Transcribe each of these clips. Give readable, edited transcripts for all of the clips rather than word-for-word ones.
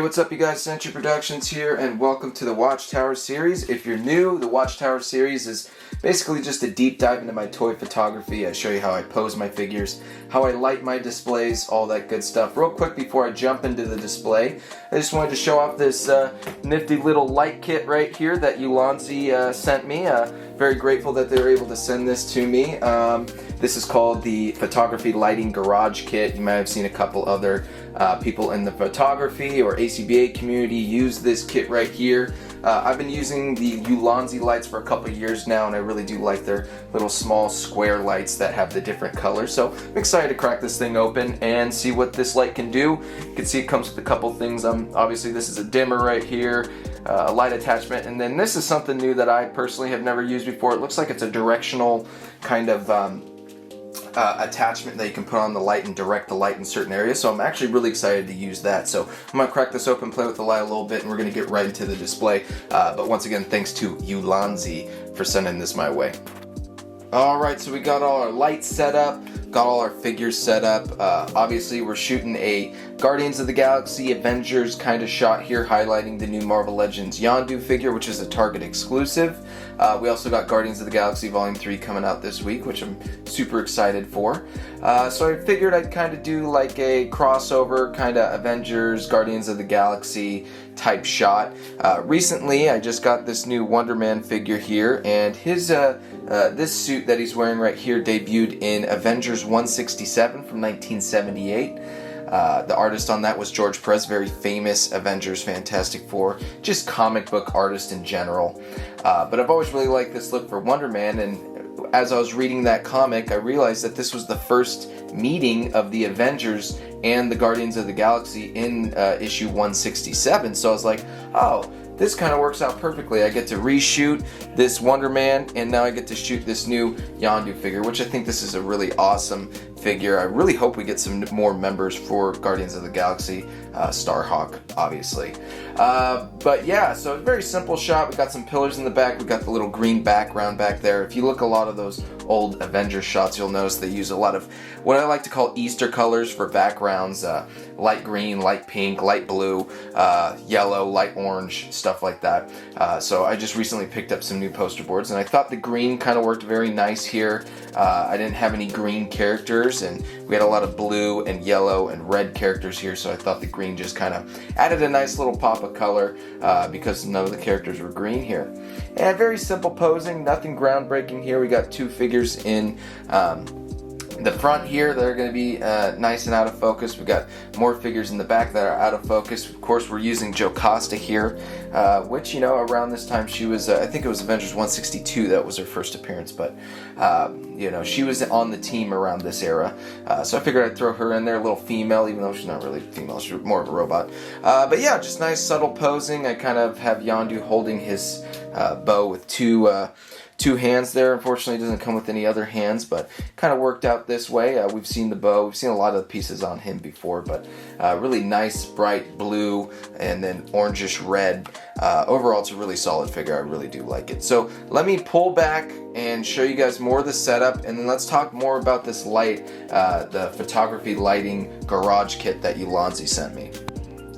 what's up you guys, Century Productions here, and welcome to the Watchtower series. If you're new, the Watchtower series is basically just a deep dive into my toy photography. I show you how I pose my figures, how I light my displays, all that good stuff. Real quick before I jump into the display, I just wanted to show off this nifty little light kit right here that Ulanzi sent me. Very grateful that they were able to send this to me. This is called the Photography Lighting Garage Kit. You might have seen a couple other people in the photography or ACBA community use this kit right here. I've been using the Ulanzi lights for a couple years now, and I really do like their little small square lights that have the different colors. So I'm excited to crack this thing open and see what this light can do. You can see it comes with a couple things. Obviously this is a dimmer right here, a light attachment, and then this is something new that I personally have never used before. It looks like it's a directional kind of attachment that you can put on the light and direct the light in certain areas, so I'm actually really excited to use that. So I'm going to crack this open, play with the light a little bit, and we're going to get right into the display. But once again, thanks to Ulanzi for sending this my way. Alright, so we got all our lights set up, got all our figures set up. Obviously we're shooting a Guardians of the Galaxy Avengers kind of shot here, highlighting the new Marvel Legends Yondu figure, which is a Target exclusive. We also got Guardians of the Galaxy Volume 3 coming out this week, which I'm super excited for. So I figured I'd kind of do like a crossover kind of Avengers, Guardians of the Galaxy type shot. Recently I just got this new Wonder Man figure here, and his this suit that he's wearing right here debuted in Avengers 167 from 1978. The artist on that was George Perez, very famous Avengers Fantastic Four, just comic book artist in general. But I've always really liked this look for Wonder Man, and as I was reading that comic, I realized that this was the first meeting of the Avengers and the Guardians of the Galaxy in issue 167. So I was like, oh, this kind of works out perfectly. I get to reshoot this Wonder Man, and now I get to shoot this new Yondu figure, which I think this is a really awesome figure. I really hope we get some more members for Guardians of the Galaxy, Starhawk, obviously. But yeah, so a very simple shot. We got some pillars in the back. We got the little green background back there. If you look a lot of those old Avengers shots, you'll notice they use a lot of what I like to call Easter colors for backgrounds. Light green, light pink, light blue, yellow, light orange, stuff like that. So I just recently picked up some new poster boards, and I thought the green kind of worked very nice here. I didn't have any green characters, and we had a lot of blue and yellow and red characters here, so I thought the green just kind of added a nice little pop of color because none of the characters were green here. And very simple posing, nothing groundbreaking here. We got two figures in the front here that are going to be nice and out of focus. We've got more figures in the back that are out of focus. Of course, we're using Jocasta here, which, you know, around this time she was, I think it was Avengers 162 that was her first appearance, but, you know, she was on the team around this era. So I figured I'd throw her in there, a little female, even though she's not really female, she's more of a robot. But yeah, just nice subtle posing. I kind of have Yondu holding his bow with two hands there. Unfortunately, it doesn't come with any other hands, but kind of worked out this way. We've seen the bow. We've seen a lot of the pieces on him before, but really nice, bright blue and then orangish red. Overall, it's a really solid figure. I really do like it. So let me pull back and show you guys more of the setup, and then let's talk more about this light, the Photography Lighting Garage Kit that Ulanzi sent me.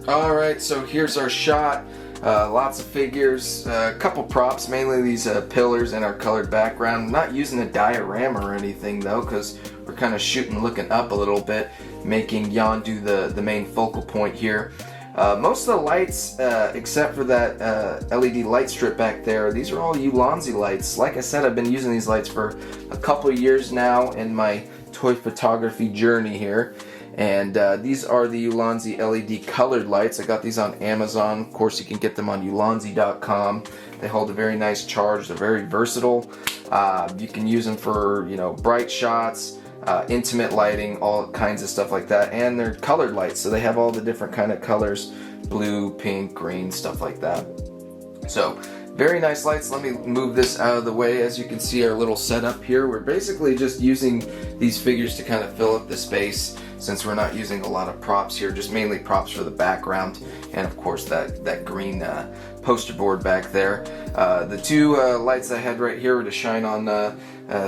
Alright, so here's our shot. Lots of figures, a couple props, mainly these pillars and our colored background. I'm not using a diorama or anything though, because we're kind of shooting looking up a little bit, making Yondu the main focal point here. Most of the lights, except for that LED light strip back there, these are all Ulanzi lights. Like I said, I've been using these lights for a couple of years now in my toy photography journey here. And these are the Ulanzi LED colored lights. I got these on Amazon. Of course, you can get them on ulanzi.com. They hold a very nice charge. They're very versatile. You can use them for, you know, bright shots, intimate lighting, all kinds of stuff like that. And they're colored lights, so they have all the different kind of colors: blue, pink, green, stuff like that. So very nice lights. Let me move this out of the way. As you can see, our little setup here, we're basically just using these figures to kind of fill up the space, since we're not using a lot of props here, just mainly props for the background, and of course that green poster board back there. The two lights I had right here were to shine on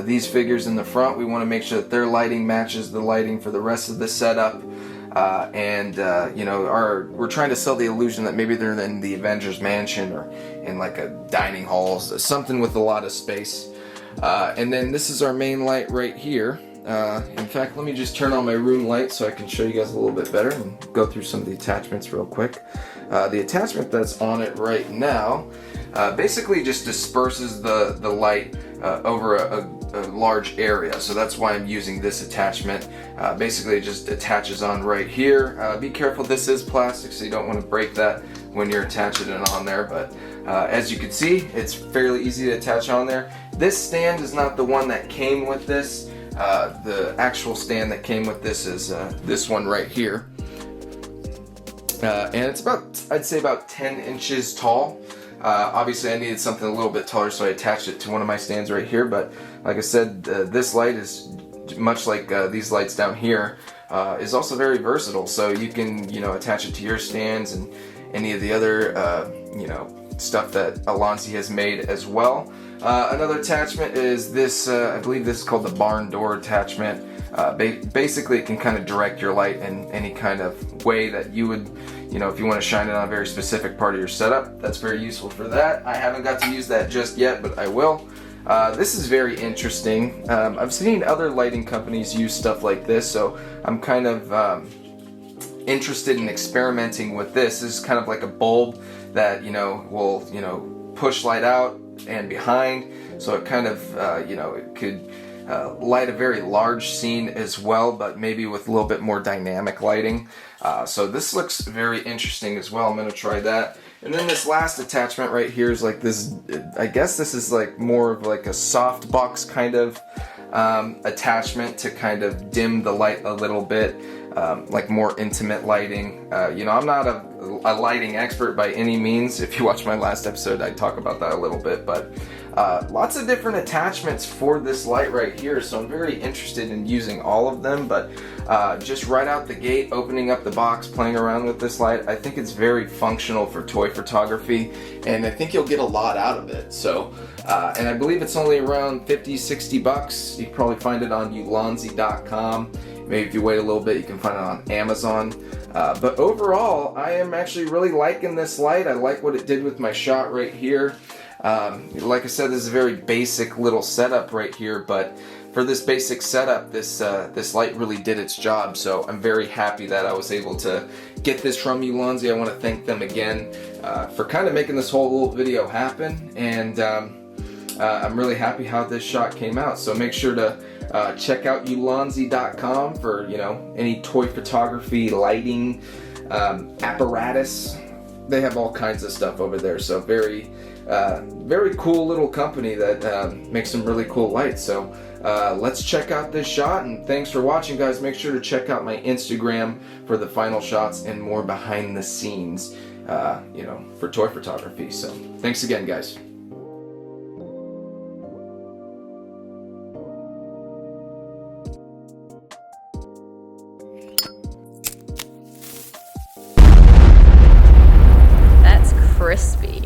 these figures in the front. We want to make sure that their lighting matches the lighting for the rest of the setup. You know, we're trying to sell the illusion that maybe they're in the Avengers Mansion or in like a dining hall, something with a lot of space. And then this is our main light right here. In fact, let me just turn on my room light so I can show you guys a little bit better and go through some of the attachments real quick. The attachment that's on it right now basically just disperses the light over a large area, so that's why I'm using this attachment. Basically it just attaches on right here. Be careful, this is plastic, so you don't want to break that when you're attaching it on there, but as you can see, it's fairly easy to attach on there. This stand is not the one that came with this. The actual stand that came with this is this one right here. And it's about, I'd say about 10 inches tall. Obviously I needed something a little bit taller, so I attached it to one of my stands right here, but like I said, this light is much like these lights down here, is also very versatile, so you can, you know, attach it to your stands and any of the other, you know, stuff that Ulanzi has made as well. Another attachment is this, I believe this is called the barn door attachment. Basically it can kind of direct your light in any kind of way that you would, you know, if you want to shine it on a very specific part of your setup. That's very useful for that. I haven't got to use that just yet, but I will. This is very interesting. I've seen other lighting companies use stuff like this, so I'm kind of interested in experimenting with this. This is kind of like a bulb that, you know, will, you know, push light out and behind, so it kind of, you know, it could light a very large scene as well, but maybe with a little bit more dynamic lighting. So this looks very interesting as well. I'm going to try that. And then this last attachment right here is like this, I guess this is like more of like a soft box kind of attachment to kind of dim the light a little bit, like more intimate lighting. You know, I'm not a lighting expert by any means. If you watch my last episode, I talk about that a little bit, but lots of different attachments for this light right here, so I'm very interested in using all of them. But just right out the gate, opening up the box, playing around with this light, I think it's very functional for toy photography, and I think you'll get a lot out of it. So, and I believe it's only around 50-60 bucks. You can probably find it on Ulanzi.com. Maybe if you wait a little bit, you can find it on Amazon. But overall, I am actually really liking this light. I like what it did with my shot right here. Like I said, this is a very basic little setup right here, but for this basic setup, this light really did its job. So I'm very happy that I was able to get this from Ulanzi. I want to thank them again for kind of making this whole little video happen, and I'm really happy how this shot came out. So make sure to check out Ulanzi.com for, you know, any toy photography, lighting, apparatus. They have all kinds of stuff over there. So very cool little company that makes some really cool lights. So let's check out this shot, and thanks for watching, guys. Make sure to check out my Instagram for the final shots and more behind the scenes, you know, for toy photography. So thanks again, guys. That's crispy.